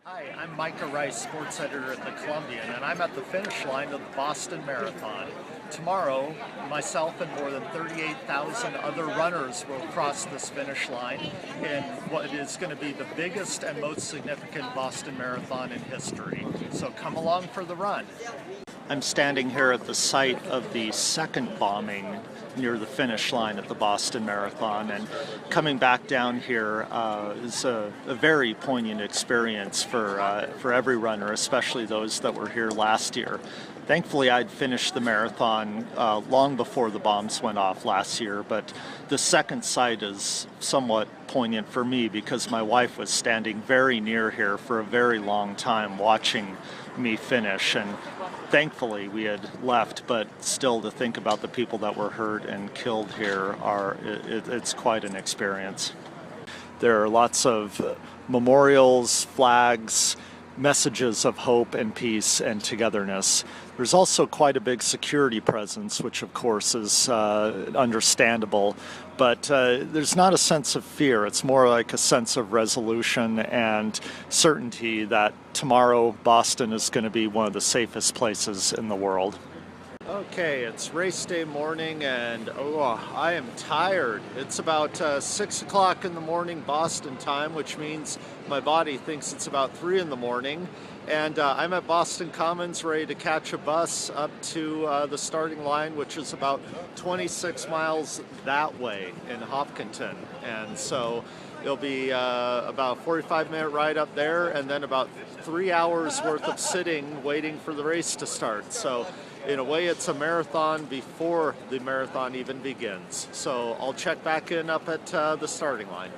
Hi, I'm Micah, sports editor at the Columbian, and I'm at the finish line of the Boston Marathon. Tomorrow, myself and more than 38,000 other runners will cross this finish line in what is going to be the biggest and most significant Boston Marathon in history. So come along for the run. I'm standing here at the site of the second bombing near the finish line at the Boston Marathon, and coming back down here is a very poignant experience for every runner, especially those that were here last year. Thankfully, I'd finished the marathon long before the bombs went off last year, but the second site is somewhat poignant for me because my wife was standing very near here for a very long time watching me finish, and thankfully we had left, but still to think about the people that were hurt and killed here, it's quite an experience. There are lots of memorials, flags, messages of hope and peace and togetherness. There's also quite a big security presence, which of course is understandable, but there's not a sense of fear. It's more like a sense of resolution and certainty that tomorrow Boston is going to be one of the safest places in the world. Okay, it's race day morning, and I am tired. It's about 6 o'clock in the morning Boston time, which means my body thinks it's about 3 in the morning. And I'm at Boston Commons ready to catch a bus up to the starting line, which is about 26 miles that way in Hopkinton. And so it'll be about a 45-minute ride up there, and then about 3 hours worth of sitting waiting for the race to start. So in a way, it's a marathon before the marathon even begins. So I'll check back in up at the starting line.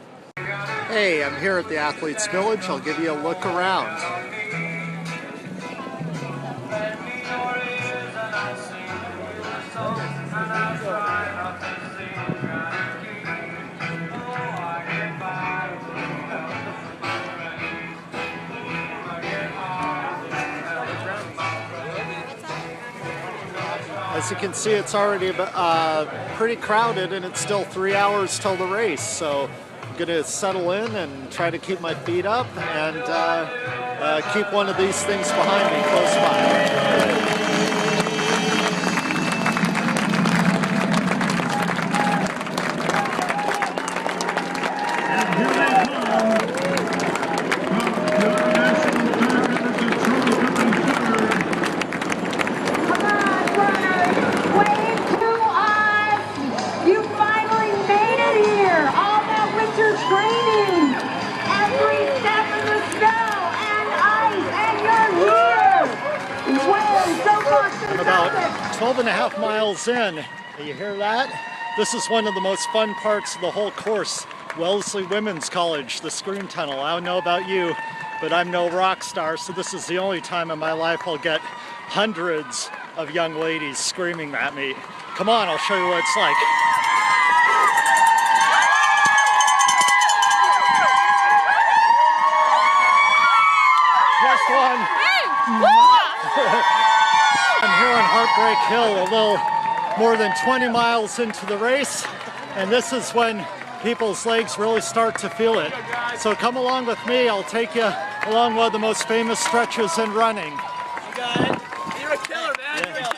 Hey, I'm here at the Athletes Village. I'll give you a look around. As you can see, it's already pretty crowded, and it's still 3 hours till the race. So I'm going to settle in and try to keep my feet up and keep one of these things behind me close by. I'm about 12 and a half miles in. You hear that? This is one of the most fun parts of the whole course. Wellesley Women's College, the Scream Tunnel. I don't know about you, but I'm no rock star, so this is the only time in my life I'll get hundreds of young ladies screaming at me. Come on, I'll show you what it's like. Just one. I'm here on Heartbreak Hill, a little more than 20 miles into the race, and this is when people's legs really start to feel it. So come along with me, I'll take you along one of the most famous stretches in running. You got it. You're a killer, man. Yeah. You're a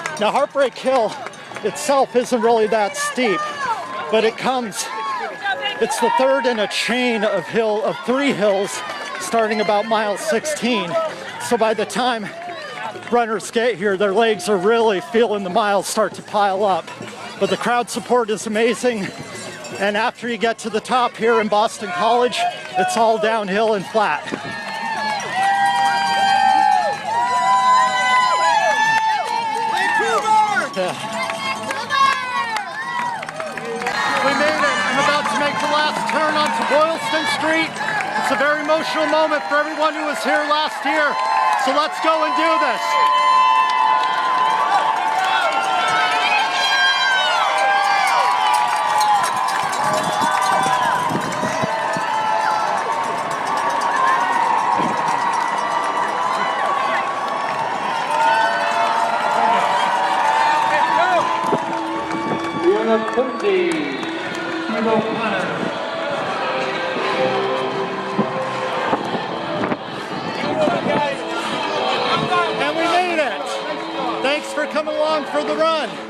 killer. Now, Heartbreak Hill itself isn't really that steep, but it's the third in a chain of 3 hills starting about mile 16. So by the time runners get here, their legs are really feeling the miles start to pile up. But the crowd support is amazing. And after you get to the top here in Boston College, it's all downhill and flat. Yeah. We made it. I'm about to make the last turn onto Boylston Street. It's a very emotional moment for everyone who was here last year. So let's go and do this. You're the 50, Kilo Connor. for coming along for the run.